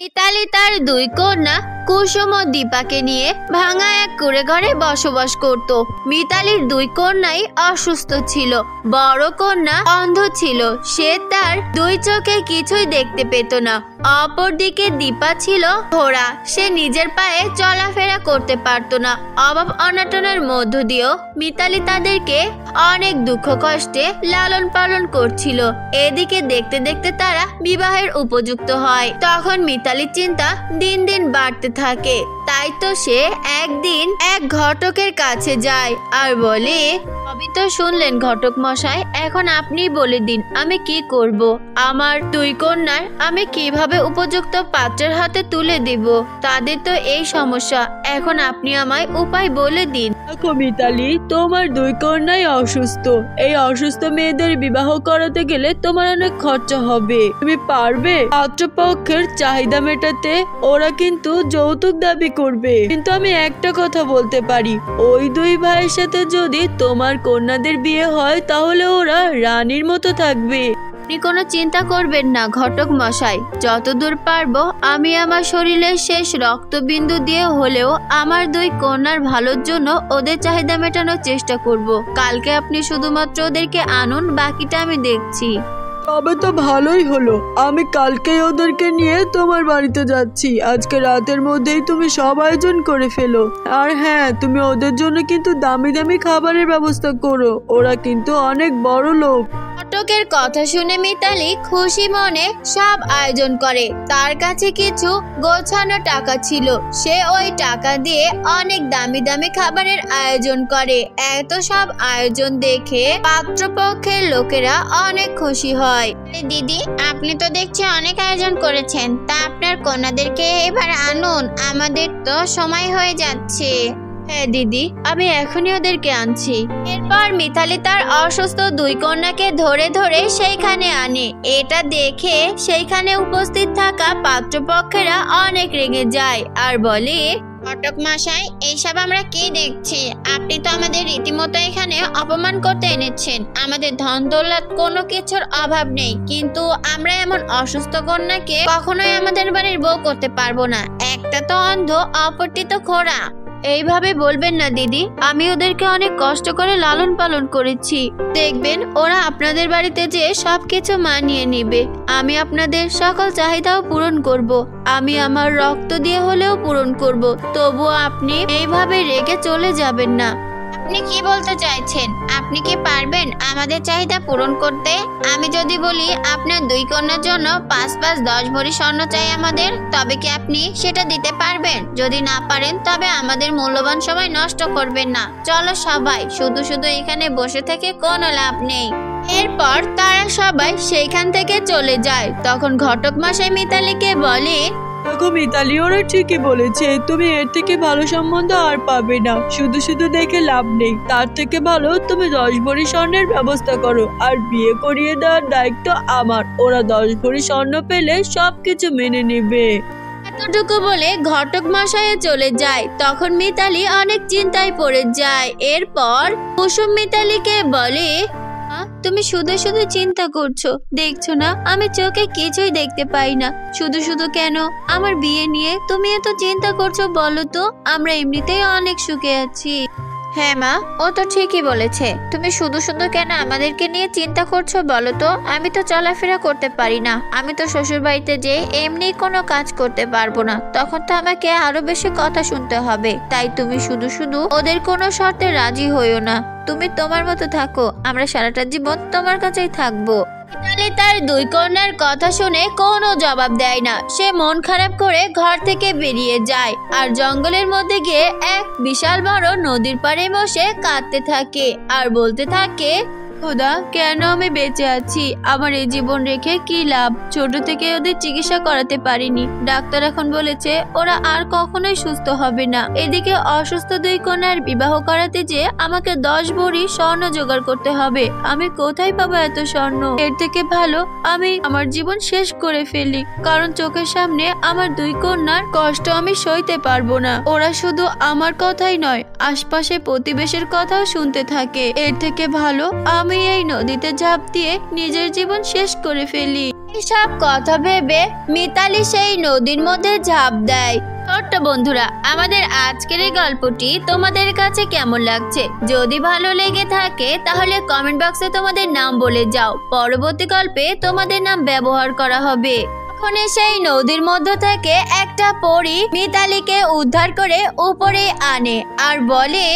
মিতালি তার দুই কন্যা কুসুম ও দীপাকে নিয়ে ভাঙা এক কুঁড়ে ঘরে বসবাস করত। মিতালির দুই কন্যাই অসুস্থ ছিল। বড় কন্যা অন্ধ ছিল, সে তার দুই চোখে কিছুই দেখতে পেত না। অপরদিকে দীপা ছিল ঘোড়া, সে নিজের পায়ে চলাফেরা করতে পারত না। অভাব অনটনের মধ্য দিয়েও মিতালি তাদেরকে অনেক দুঃখ কষ্টে লালন পালন করছিল। এদিকে দেখতে দেখতে তারা বিবাহের উপযুক্ত হয়। তখন মিতালির চিন্তা দিন দিন বাড়তে থাকে। তাই তো সে একদিন এক ঘটকের কাছে যায় আর বলে, সবই তো শুনলেন ঘটক মশাই, এখন আপনি বলে দিন আমি কি করব। আমার দুই কন্যার আমি কিভাবে উপযুক্ত পাত্রের হাতে তুলে দিব। তাদের তো এই সমস্যা, এখন আপনি আমায় উপায় বলে দিন। দেখো মিতালি, তোমার দুই কন্যাই অসুস্থ। এই অসুস্থ মেয়েদের বিবাহ করাতে গেলে তোমার অনেক খরচা হবে। তুমি পারবে? পাত্রপক্ষের চাহিদা মেটাতে ওরা কিন্তু যৌতুক দাবি করবে। কিন্তু আমি একটা কথা বলতে পারি, ওই দুই ভাইয়ের সাথে যদি তোমার কন্যাদের বিয়ে হয় তাহলে ওরা রানীর মতো থাকবে। আপনি কোনো চিন্তা করবেন না ঘটক মশাই, যতদূর পারবো আমি আমার শরীরের শেষ রক্তবিন্দু দিয়ে হলেও আমার দুই কন্যার ভালোর জন্য ওদের চাহিদা মেটানোর চেষ্টা করব। কালকে আপনি শুধুমাত্র ওদেরকে আনুন, বাকিটা আমি দেখছি। তবে তো ভালোই হলো, আমি কালকেই ওদেরকে নিয়ে তোমার বাড়িতে যাচ্ছি। আজকে রাতের মধ্যেই তুমি সব আয়োজন করে ফেলো। আর হ্যাঁ, তুমি ওদের জন্য কিন্তু দামি দামি খাবারের ব্যবস্থা করো, ওরা কিন্তু অনেক বড় লোক। ঘটকের কথা শুনে মিতালি খুশি মনে সব আয়োজন করে। তার কাছে কিছু গোছানো টাকা ছিল, সে ওই টাকা দিয়ে অনেক দামি দামি খাবারের আয়োজন করে। এত সব আয়োজন দেখে পাত্রপক্ষের লোকেরা অনেক খুশি হয়। দিদি, আপনি তো দেখছি অনেক আয়োজন করেছেন, তা আপনার কন্যাদেরকে এবার আনুন, আমাদের তো সময় হয়ে যাচ্ছে। হ্যাঁ দিদি, আমি এখনই ওদেরকে আনছি। এরপর মিতালি তার অসুস্থ দুই কন্যাকে ধরে ধরে সেইখানে আনে। এটা দেখে সেইখানে উপস্থিত থাকা পাত্রপক্ষেরা অনেক রেগে যায় আর বলে, ঘটক মশাই, এইসব আমরা কি দেখছি? আপনি তো আমাদের রীতিমতো এখানে অপমান করতে এনেছেন। আমাদের ধন দৌলত কোনো কিছুর অভাব নেই, কিন্তু আমরা এমন অসুস্থ কন্যাকে কখনোই আমাদের বাড়ির বউ করতে পারবো না। একটা তো অন্ধ, অপরটি তো খোড়া। এইভাবে বলবেন না দিদি, আমি ওদেরকে অনেক কষ্ট করে লালন পালন করেছি। দেখবেন ওরা আপনাদের বাড়িতে যে সবকিছু মানিয়ে নিবে। আমি আপনাদের সকল চাহিদাও পূরণ করব। আমি আমার রক্ত দিয়ে হলেও পূরণ করব। তবুও আপনি এইভাবে রেগে চলে যাবেন না। আপনি কি বলতে চাইছেন? আপনি কি পারবেন আমাদের চাহিদা পূরণ করতে? আমি যদি বলি আপনার দুই কন্যার জন্য 5-10 ভরি স্বর্ণ চাই আমাদের, তবে কি আপনি সেটা দিতে পারবেন? যদি না পারেন তবে আমাদের মূল্যবান সময় নষ্ট করবেন না। চলো সবাই, শুধু শুধু এখানে বসে থেকে কোনো লাভ নেই। এরপর তারা সবাই সেইখান থেকে চলে যায়। তখন ঘটক মশাই মিতালিকে বলে, দেখো মিতালি, ওরা ঠিকই বলেছে, তুমি এর থেকে ভালো সম্বন্ধ আর পাবে না। শুধু শুধু দেখে লাভ নেই, তার থেকে ভালো তুমি 10 ভরি স্বর্ণের ব্যবস্থা করো, আর বিয়ে করিয়ে দেওয়ার দায়িত্ব আমার। ওরা 10 ভরি স্বর্ণ পেলে সবকিছু মেনে নেবে। এতটুকু বলে ঘটক মশাই চলে যায়। তখন মিতালি অনেক চিন্তায় পড়ে যায়। এরপর কুসুম মিতালিকে বলে, তুমি শুধু শুধু চিন্তা করছো, দেখছো না আমি চোখে কিছুই দেখতে পাই না। শুধু শুধু কেন আমার বিয়ে নিয়ে তুমি এত চিন্তা করছো বলো তো? আমরা এমনিতেই অনেক সুখে আছি। হ্যাঁ মা, ও তো ঠিকই বলেছে। তুমি শুধু শুধু কেন আমাদেরকে নিয়ে চিন্তা করছো বলো তো? আমি তো চলাফেরা করতে পারি না, আমি তো শ্বশুর বাড়িতে যে এমনি কোনো কাজ করতে পারবো না, তখন তো আমাকে আরো বেশি কথা শুনতে হবে। তাই তুমি শুধু শুধু ওদের কোনো শর্তে রাজি হইও না। তুমি তোমার মতো থাকো, আমরা সারাটা জীবন তোমার কাছেই থাকবো। মিতালি তার দুই কন্যার কথা শুনে কোনো জবাব দেয় না। সে মন খারাপ করে ঘর থেকে বেরিয়ে যায় আর জঙ্গলের মধ্যে গিয়ে এক বিশাল বড় নদীর পাড়ে বসে কাঁদতে থাকে আর বলতে থাকে, খোদা, কেন আমি বেঁচে আছি? আমার এই জীবন রেখে কি লাভ? ছোট থেকে ওদের চিকিৎসা করাতে পারিনি। ডাক্তার এখন বলেছে ওরা আর কখনোই সুস্থ হবে না। এদিকে অসুস্থ দুই কন্যার বিবাহ করাতে যে আমাকে 10 ভরি স্বর্ণ জোগাড় করতে হবে। আমি কোথায় পাবো এত স্বর্ণ? এর থেকে ভালো আমি আমার জীবন শেষ করে ফেলি, কারণ চোখের সামনে আমার দুই কন্যার কষ্ট আমি সইতে পারবো না। ওরা শুধু আমার কথাই নয়, আশপাশে প্রতিবেশীর কথাও শুনতে থাকে। এর থেকে ভালো আমি এই নদীতে ঝাঁপ দিয়ে নিজের জীবন শেষ করে ফেলি। এসব কথা ভেবে মিতালি সেই নদীর মধ্যে ঝাঁপ দেয়। ছোট্ট বন্ধুরা, আমাদের আজকের এই গল্পটি তোমাদের কাছে কেমন লাগছে? যদি ভালো লেগে থাকে তাহলে কমেন্ট বক্সে তোমাদের নাম বলে যাও, পরবর্তী গল্পে তোমাদের নাম ব্যবহার করা হবে। এখন সেই নদীর মধ্য থেকে একটা পরী মিতালিকে উদ্ধার করে উপরে আনে আর বলে,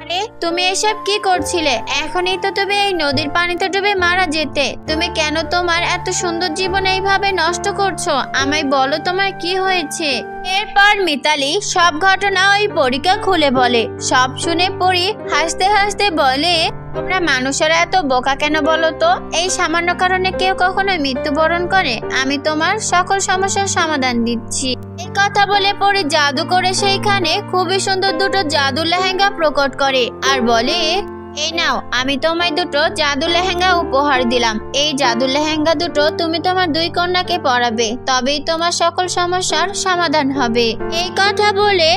আরে তুমি এসব কি করছিলে? এখনই তো তুমি এই নদীর পানিতে ডুবে মারা যেতে। তুমি কেন তোমার এত সুন্দর জীবন এইভাবে নষ্ট করছো? আমায় বলো তোমার কি হয়েছে। এরপর মিতালি সব ঘটনা ওই পরীকে খুলে বলে। সব শুনে পরী হাসতে হাসতে বলে, তোমরা মানুষেরা এত বোকা কেন বলো তো? এই সামান্য কারণে কেউ কখনো মৃত্যুবরণ করে? আমি তোমার সকল সমস্যার সমাধান দিচ্ছি। এই কথা বলে পরে জাদু করে সেইখানে খুবই সুন্দর দুটো জাদু লেহেঙ্গা প্রকট করে আর বলে, এই নাও, আমি তোমায় দুটো জাদু লেহেঙ্গা উপহার দিলাম। এই জাদু লেহেঙ্গা দুটো তুমি তোমার দুই কন্যাকে পরাবে, তবেই তোমার সকল সমস্যার সমাধান হবে। এই কথা বলে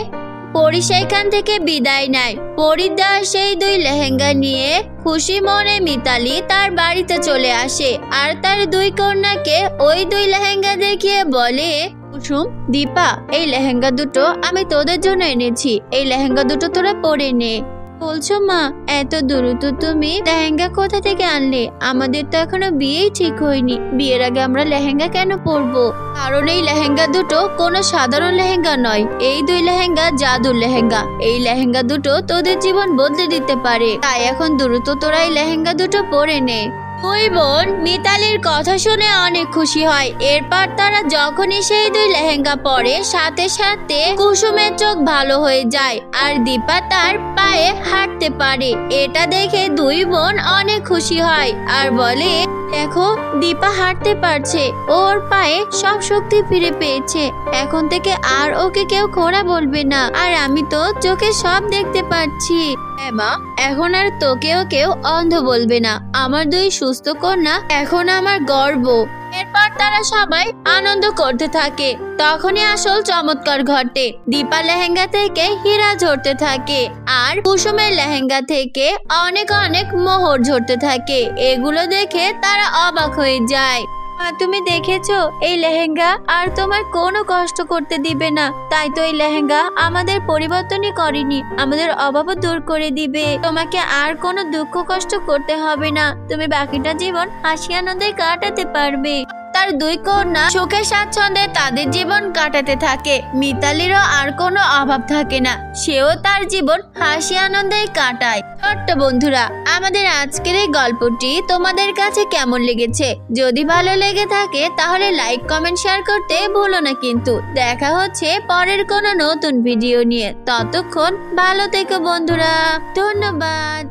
পরী সেইখান থেকে বিদায় নেয়। পরীর দেওয়া সেই দুই লেহেঙ্গা নিয়ে খুশি মনে মিতালি তার বাড়িতে চলে আসে আর তার দুই কন্যাকে ওই দুই লেহেঙ্গা দেখিয়ে বলে, কুসুম, দীপা, এই লেহেঙ্গা দুটো আমি তোদের জন্য এনেছি। এই লেহেঙ্গা দুটো তোরা পরে নে। বলছো মা, এত দ্রুত তুমি লেহেঙ্গা কোথা থেকে আনলে? আমাদের তো এখনো বিয়েই ঠিক হয়নি। বিয়ের আগে আমরা লেহেঙ্গা কেন পরবো? কারণ এই লেহেঙ্গা দুটো কোনো সাধারণ লেহেঙ্গা নয়। এই দুই লেহেঙ্গা জাদুর লেহেঙ্গা। এই লেহেঙ্গা দুটো তোদের জীবন বদলে দিতে পারে। তাই এখন দ্রুত তোরা এই লেহেঙ্গা দুটো পরে নে। দুই বোন মিতালির কথা শুনে অনেক খুশি হয়। এরপর তারা যখনই সেই দুই লেহেঙ্গা পরে, সাথে সাথে কুসুমের চোখ ভালো হয়ে যায় আর দীপা তার পায়ে হাঁটতে পারে। এটা দেখে দুই বোন অনেক খুশি হয় আর বলে, দেখো, দীপা হাঁটতে পারছে, ওর পায়ে সব শক্তি ফিরে পেয়েছে। এখন থেকে আর ওকে কেউ খোঁড়া বলবে না। আর আমি তো চোখে সব দেখতে পাচ্ছি। হ্যাঁ মা, এখন আর তোকেও কেউ অন্ধ বলবে না। আমার দুই সুস্থ কন্যা এখন আমার গর্ব। এরপর তারা সবাই আনন্দ করতে থাকে। তখনই আসল চমৎকার ঘটে। দীপা লেহেঙ্গা থেকে হীরা ঝরতে থাকে আর কুসুমের লেহেঙ্গা থেকে অনেক অনেক মোহর ঝরতে থাকে। এগুলো দেখে তারা অবাক হয়ে যায়। তুমি দেখেছো, এই লেহেঙ্গা আর তোমার কোনো কষ্ট করতে দিবে না। তাই তো এই লেহেঙ্গা আমাদের পরিবর্তনই করেনি, আমাদের অভাবও দূর করে দিবে। তোমাকে আর কোনো দুঃখ কষ্ট করতে হবে না। তুমি বাকিটা জীবন হাসি আনন্দে কাটাতে পারবে। তার দুই কন্যা সুখে স্বাচ্ছন্দ্যে তাদের জীবন কাটাতে থাকে। মিতালিরও আর কোনো অভাব থাকে না, সেও তার জীবন হাসি আনন্দে কাটায়। ছোট্ট বন্ধুরা, আমাদের আজকের এই গল্পটি তোমাদের কাছে কেমন লেগেছে? যদি ভালো লেগে থাকে তাহলে লাইক, কমেন্ট, শেয়ার করতে ভুলো না কিন্তু। দেখা হচ্ছে পরের কোনো নতুন ভিডিও নিয়ে। ততক্ষণ ভালো থেকো বন্ধুরা, ধন্যবাদ।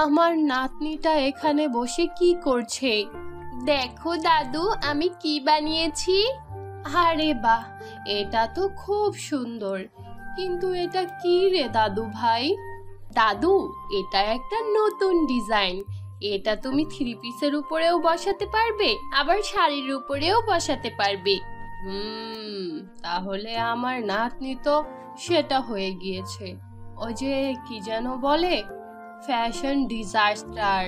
আমার নাতনিটা এখানে বসে কি করছে? দেখো দাদু, আমি কি বানিয়েছি। আরে বাহ, এটা তো খুব সুন্দর। কিন্তু এটা কি রে দাদু ভাই? দাদু, এটা একটা নতুন ডিজাইন। এটা তুমি থ্রি পিসের উপরেও বসাতে পারবে, আবার শাড়ির উপরেও বসাতে পারবে। তাহলে আমার নাতনি তো সেটা হয়ে গিয়েছে। ওই যে কি যেন বলে, ফ্যাশন ডিজাস্টার।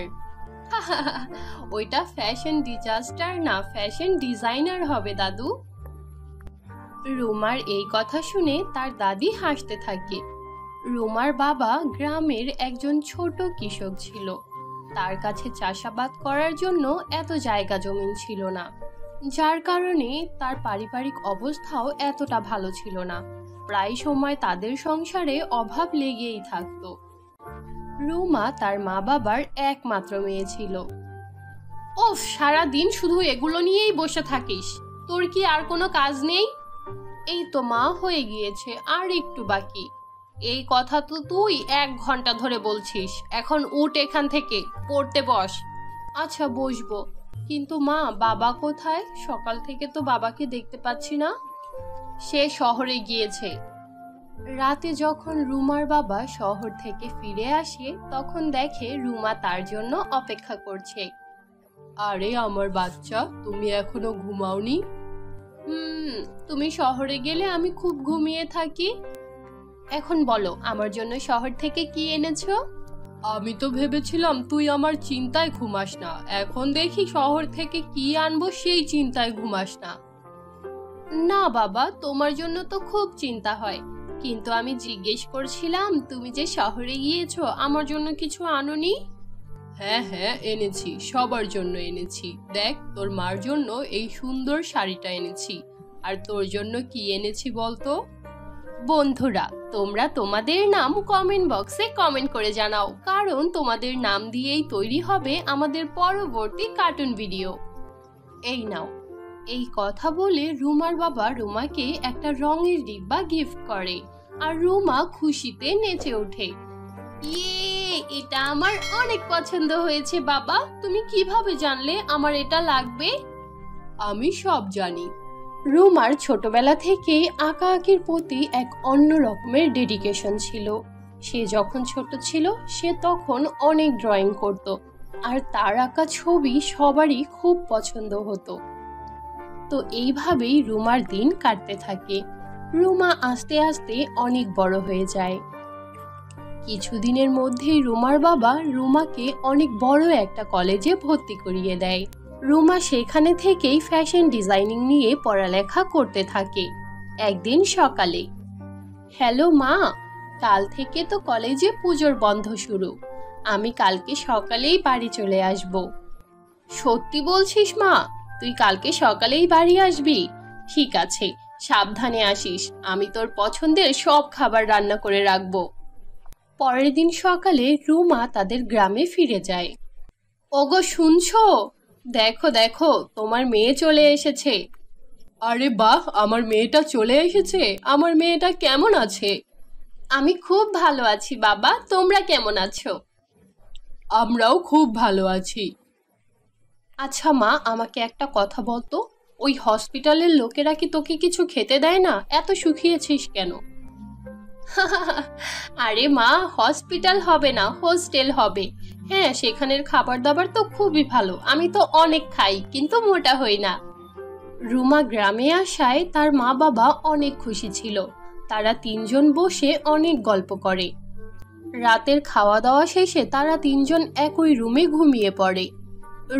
ওইটা ফ্যাশন ডিজাস্টার না, ফ্যাশন ডিজাইনার হবে দাদু। রুমার এই কথা শুনে তার দাদি হাসতে থাকে। রুমার বাবা গ্রামের একজন ছোট কৃষক ছিল। তার কাছে চাষাবাদ করার জন্য এত জায়গা জমিন ছিল না, যার কারণে তার পারিবারিক অবস্থাও এতটা ভালো ছিল না। প্রায় সময় তাদের সংসারে অভাব লেগেই থাকতো। রুমা তার মা বাবার একমাত্র মেয়ে ছিল। ওফ, সারা দিন শুধু এগুলো নিয়েই বসে থাকিস, তোর কি আর কোনো কাজ নেই? এই তো মা, হয়ে গিয়েছে, আর একটু বাকি। এই কথা তো তুই 1 ঘন্টা ধরে বলছিস। এখন উঠ এখান থেকে, পড়তে বস। আচ্ছা, বসবো। কিন্তু মা, বাবা কোথায়? সকাল থেকে তো বাবাকে দেখতে পাচ্ছি না। সে শহরে গিয়েছে। রাতে যখন রুমার বাবা শহর থেকে ফিরে আসে, তখন দেখে রুমা তার জন্য অপেক্ষা করছে। আরে আমার বাচ্চা, তুমি এখনো ঘুমাওনি? তুমি শহরে গেলে আমি খুব ঘুমিয়ে থাকি। এখন বলো, আমার জন্য শহর থেকে কি এনেছো? আমি তো ভেবেছিলাম তুই আমার চিন্তায় ঘুমাস না, এখন দেখি শহর থেকে কি আনবো সেই চিন্তায় ঘুমাস না। না বাবা, তোমার জন্য তো খুব চিন্তা হয়, কিন্তু আমি জিজ্ঞেস করছিলাম তুমি যে শহরে গিয়েছো আমার জন্য কিছু আনোনি? হ্যাঁ হ্যাঁ এনেছি, সবার জন্য এনেছি। দেখ, তোর মার জন্য এই সুন্দর শাড়িটা এনেছি। আর তোর জন্য কি এনেছি বলতো? বন্ধুরা, তোমরা তোমাদের নাম কমেন্ট বক্সে কমেন্ট করে জানাও, কারণ তোমাদের নাম দিয়েই তৈরি হবে আমাদের পরবর্তী কার্টুন ভিডিও। এই নাও। এই কথা বলে রুমার বাবা রুমাকে একটা রঙের ডিব্বা গিফট করে, আর রুমা খুশিতে নেচে ওঠে। ইয়ে, এটা আমার অনেক পছন্দ হয়েছে বাবা। তুমি কিভাবে জানলে আমার এটা লাগবে? আমি সব জানি। রুমার ছোটবেলা থেকেই আঁকাআঁকির প্রতি এক অন্য রকমের ডেডিকেশন ছিল। সে যখন ছোট ছিল সে তখন অনেক ড্রয়িং করত, আর তার আঁকা ছবি সবারই খুব পছন্দ হতো। তো এইভাবেই রুমার দিন কাটতে থাকে। রুমা আস্তে আস্তে অনেক বড় হয়ে যায়। কিছুদিনের মধ্যেই রুমার বাবা রুমাকে অনেক বড় একটা কলেজে ভর্তি করিয়ে দেয়। রুমা সেখানে থেকেই ফ্যাশন ডিজাইনিং নিয়ে পড়ালেখা করতে থাকে। একদিন সকালে, হ্যালো মা, কাল থেকে তো কলেজে পুজোর বন্ধ শুরু, আমি কালকে সকালেই বাড়ি চলে আসব। সত্যি বলছিস মা? তুই কালকে সকালেই বাড়ি আসবি? ঠিক আছে, সাবধানে আসিস, আমি তোর পছন্দের সব খাবার রান্না করে রাখবো। পরের দিন সকালে রুমা তাদের গ্রামে ফিরে যায়। ওগো শুনছো? দেখো দেখো, তোমার মেয়ে চলে এসেছে। আরে বাহ, আমার মেয়েটা চলে এসেছে। আমার মেয়েটা কেমন আছে? আমি খুব ভালো আছি বাবা, তোমরা কেমন আছো? আমরাও খুব ভালো আছি। আচ্ছা মা, আমাকে একটা কথা বলতো, ওই হসপিটালের লোকেরা কি তোকে কিছু খেতে দেয় না? এত শুকিয়েছিস কেন? আরে মা, হসপিটাল হবে না, হোস্টেল হবে। হ্যাঁ, সেখানের খাবার দাবার তো খুবই ভালো, আমি তো অনেক খাই, কিন্তু মোটা হই না। রুমা গ্রামে আসায় তার মা বাবা অনেক খুশি ছিল। তারা তিনজন বসে অনেক গল্প করে। রাতের খাওয়া দাওয়া শেষে তারা তিনজন একই রুমে ঘুমিয়ে পড়ে।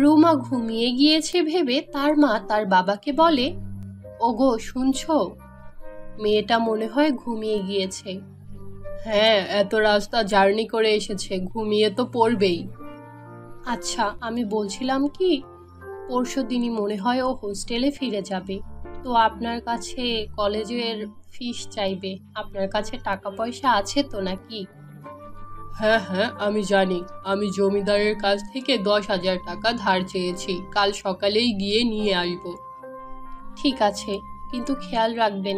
রুমা ঘুমিয়ে গিয়েছে ভেবে তার মা তার বাবাকে বলে, ওগো শুনছো? মেয়েটা মনে হয় ঘুমিয়ে গিয়েছে। হ্যাঁ, এত রাস্তা জার্নি করে এসেছে, ঘুমিয়ে তো পড়বেই। আচ্ছা, আমি বলছিলাম কি, পরশুদিনই মনে হয় ও হোস্টেলে ফিরে যাবে। তো আপনার কাছে কলেজের ফিস চাইবে। আপনার কাছে টাকা পয়সা আছে তো নাকি? হ্যাঁ হ্যাঁ, আমি জানি। আমি জমিদারের কাছ থেকে 10,000 টাকা ধার চেয়েছি, কাল সকালেই গিয়ে নিয়ে আসব। ঠিক আছে, কিন্তু খেয়াল রাখবেন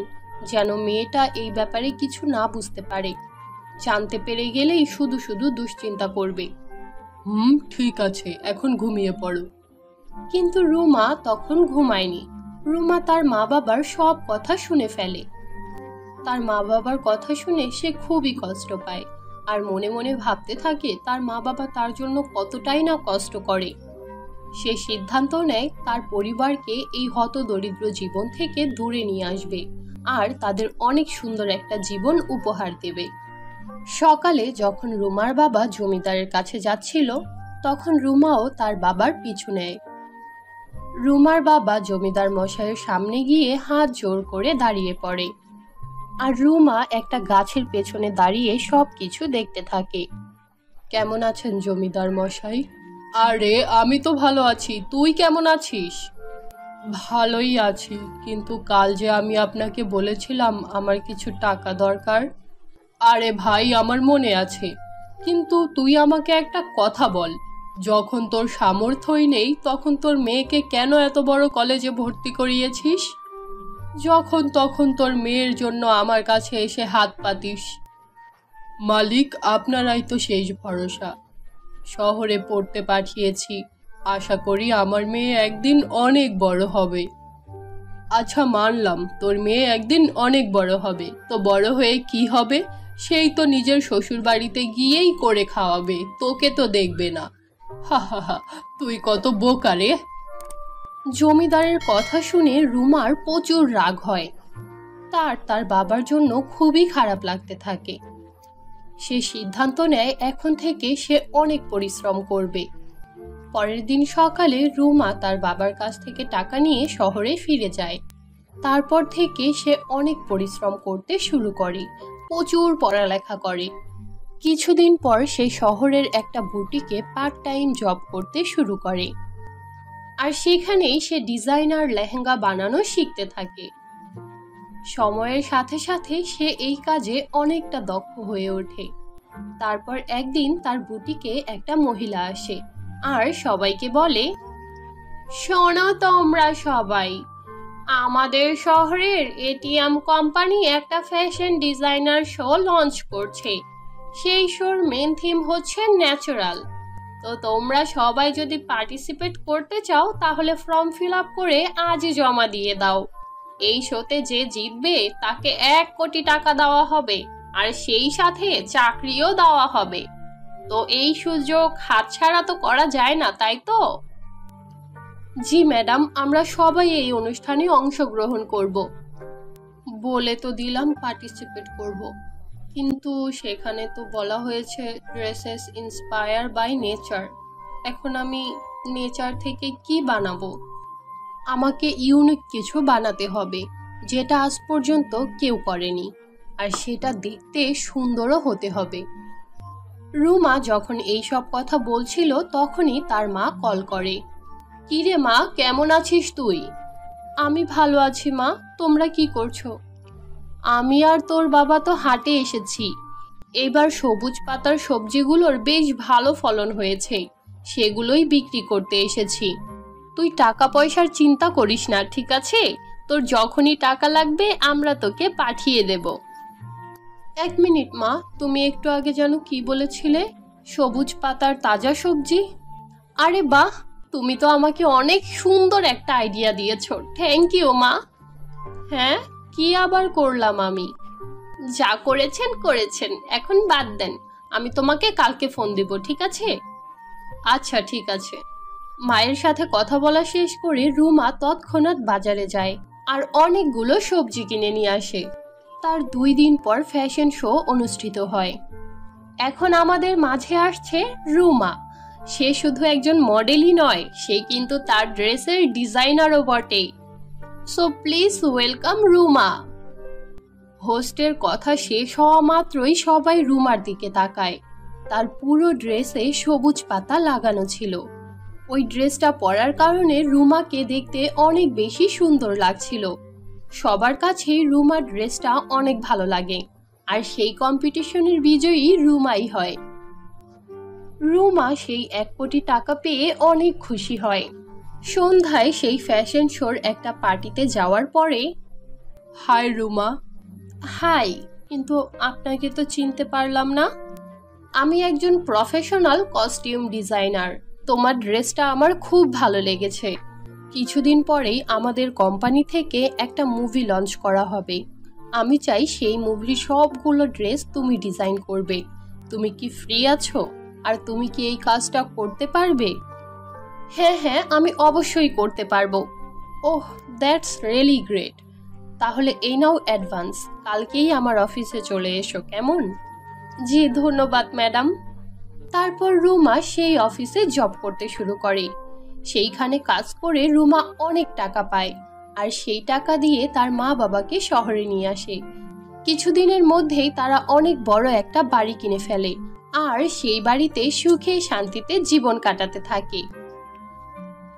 যেন মেয়েটা এই ব্যাপারে কিছু না বুঝতে পারে। জানতে পেরে গেলেই শুধু শুধু দুশ্চিন্তা করবে। ঠিক আছে, এখন ঘুমিয়ে পড়ো। কিন্তু রুমা তখন ঘুমায়নি। রুমা তার মা বাবার সব কথা শুনে ফেলে। তার মা বাবার কথা শুনে সে খুবই কষ্ট পায়, আর মনে মনে ভাবতে থাকে তার মা বাবা তার জন্য কতটাই না কষ্ট করে। সে সিদ্ধান্ত নেয় তার পরিবারকে এই হতদরিদ্র জীবন থেকে দূরে নিয়ে আসবে, আর তাদের অনেক সুন্দর একটা জীবন উপহার দেবে। সকালে যখন রুমার বাবা জমিদারের কাছে যাচ্ছিল, তখন রুমাও তার বাবার পিছু নেয়। রুমার বাবা জমিদার মশাইয়ের সামনে গিয়ে হাত জোড় করে দাঁড়িয়ে পড়ে, আর রুমা একটা গাছের পেছনে দাঁড়িয়ে সবকিছু দেখতে থাকে। কেমন আছেন জমিদার মশাই? আরে আমি তো ভালো আছি, তুই কেমন আছিস? ভালোই আছি, কিন্তু কাল যে আমি আপনাকে বলেছিলাম আমার কিছু টাকা দরকার। আরে ভাই, আমার মনে আছে, কিন্তু তুই আমাকে একটা কথা বল, যখন তোর সামর্থ্যই নেই তখন তোর মেয়েকে কেন এত বড় কলেজে ভর্তি করিয়েছিস? যখন তখন তোর মেয়ের জন্য আমার কাছে এসে হাত পাতিস। মালিক, আপনারাই তো শেষ ভরসা। শহরে পড়তে পাঠিয়েছি, আশা করি আমার মেয়ে একদিন অনেক বড় হবে। আচ্ছা মানলাম তোর মেয়ে একদিন অনেক বড় হবে, তো বড় হয়ে কি হবে? সেই তো নিজের শ্বশুর বাড়িতে গিয়েই করে খাওয়াবে, তোকে তো দেখবে না। হা হা হা, তুই কত বোকা রে। জমিদারের কথা শুনে রুমার প্রচুর রাগ হয়। তার বাবার জন্য খুবই খারাপ লাগতে থাকে। সে সিদ্ধান্ত নেয় এখন থেকে সে অনেক পরিশ্রম করবে। পরের দিন সকালে রুমা তার বাবার কাছ থেকে টাকা নিয়ে শহরে ফিরে যায়। তারপর থেকে সে অনেক পরিশ্রম করতে শুরু করে, প্রচুর পড়ালেখা করে। কিছুদিন পর সে শহরের একটা বুটিকে পার্ট টাইম জব করতে শুরু করে, আর সেখানেই সে ডিজাইনার লেহেঙ্গা বানানো শিখতে থাকে। সময়ের সাথে সাথে সে এই কাজে অনেকটা দক্ষ হয়ে ওঠে। তারপর একদিন তার বুটিকে একটা মহিলা আসে আর সবাইকে বলে, শোনো তোমরা সবাই, আমাদের শহরের এটিএম কোম্পানি একটা ফ্যাশন ডিজাইনার শো লঞ্চ করছে। সেই শোর মেন থিম হচ্ছে ন্যাচারাল। তো তোমরা সবাই যদি পার্টিসিপেট করতে চাও তাহলে ফর্ম ফিল আপ করে আজই জমা দিয়ে দাও। এই শোতে যে জিতবে তাকে 1 কোটি টাকা দেওয়া হবে, আর সেই সাথে চাকরিও দেওয়া হবে। তো এই সুযোগ হাতছাড়া তো করা যায় না, তাই তো? জি ম্যাডাম, আমরা সবাই এই অনুষ্ঠানে অংশগ্রহণ করব। বলে তো দিলাম পার্টিসিপেট করব, কিন্তু সেখানে তো বলা হয়েছে ড্রেসেস ইন্সপায়ার বাই নেচার। এখন আমি নেচার থেকে কি বানাবো? আমাকে ইউনিক কিছু বানাতে হবে যেটা আজ পর্যন্ত কেউ করেনি, আর সেটা দেখতে সুন্দরও হতে হবে। রুমা যখন এই সব কথা বলছিল তখনই তার মা কল করে। কিরে মা, কেমন আছিস তুই? আমি ভালো আছি মা, তোমরা কি করছো? আমি আর তোর বাবা তো হাটে এসেছি। এবার সবুজ পাতার সবজিগুলোর বেশ ভালো ফলন হয়েছে, সেগুলোই বিক্রি করতে এসেছি। তুই টাকা পয়সার চিন্তা করিস না, ঠিক আছে? তোর যখনই টাকা লাগবে আমরা তোকে পাঠিয়ে দেব। 1 মিনিট মা, তুমি একটু আগে যেন কি বলেছিলে? সবুজ পাতার তাজা সবজি? আরে বাহ, তুমি তো আমাকে অনেক সুন্দর একটা আইডিয়া দিয়েছো। থ্যাংক ইউ মা। হ্যাঁ, কি আবার করলাম আমি? যা করেছেন করেছেন, এখন বাদ দেন। আমি তোমাকে কালকে ফোন দিব, ঠিক আছে? আচ্ছা ঠিক আছে। মায়ের সাথে কথা বলা শেষ করে রুমা তৎক্ষণাৎ বাজারে যায় আর অনেকগুলো সবজি কিনে নিয়ে আসে। তার 2 দিন পর ফ্যাশন শো অনুষ্ঠিত হয়। এখন আমাদের মাঝে আসছে রুমা। সে শুধু একজন মডেলই নয়, সে কিন্তু তার ড্রেসের ডিজাইনারও বটে। So please welcome Ruma. হোস্টের কথা শেষ হওয়া মাত্রই সবাই রুমার দিকে তাকায়। তার পুরো ড্রেসে সবুজ পাতা লাগানো ছিল। ওই ড্রেসটা পরার কারণে রুমাকে দেখতে অনেক বেশি সুন্দর লাগছিল। সবার কাছেই রুমার ড্রেসটা অনেক ভালো লাগে, আর সেই কম্পিটিশনের বিজয়ী রুমাই হয়। রুমা সেই 1 কোটি টাকা পেয়ে অনেক খুশি হয়। সন্ধ্যায় সেই ফ্যাশন শোর একটা পার্টিতে যাওয়ার পরে, হাই রুমা। হাই, কিন্তু আপনাকে তো চিনতে পারলাম না। আমি একজন প্রফেশনাল কস্টিউম ডিজাইনার। তোমার ড্রেসটা আমার খুব ভালো লেগেছে। কিছুদিন পরেই আমাদের কোম্পানি থেকে একটা মুভি লঞ্চ করা হবে। আমি চাই সেই মুভির সবগুলো ড্রেস তুমি ডিজাইন করবে। তুমি কি ফ্রি আছো? আর তুমি কি এই কাজটা করতে পারবে? হ্যাঁ হ্যাঁ, আমি অবশ্যই করতে পারবো। ওহ, দ্যাটস রিয়েলি গ্রেট। তাহলে এই নাও অ্যাডভান্স, কালকেই আমার অফিসে চলে এসো, কেমন? জি ধন্যবাদ ম্যাডাম। তারপর রুমা সেই অফিসে জব করতে শুরু করে। সেইখানে কাজ করে রুমা অনেক টাকা পায়, আর সেই টাকা দিয়ে তার মা বাবাকে শহরে নিয়ে আসে। কিছুদিনের মধ্যেই তারা অনেক বড় একটা বাড়ি কিনে ফেলে, আর সেই বাড়িতে সুখে শান্তিতে জীবন কাটাতে থাকে।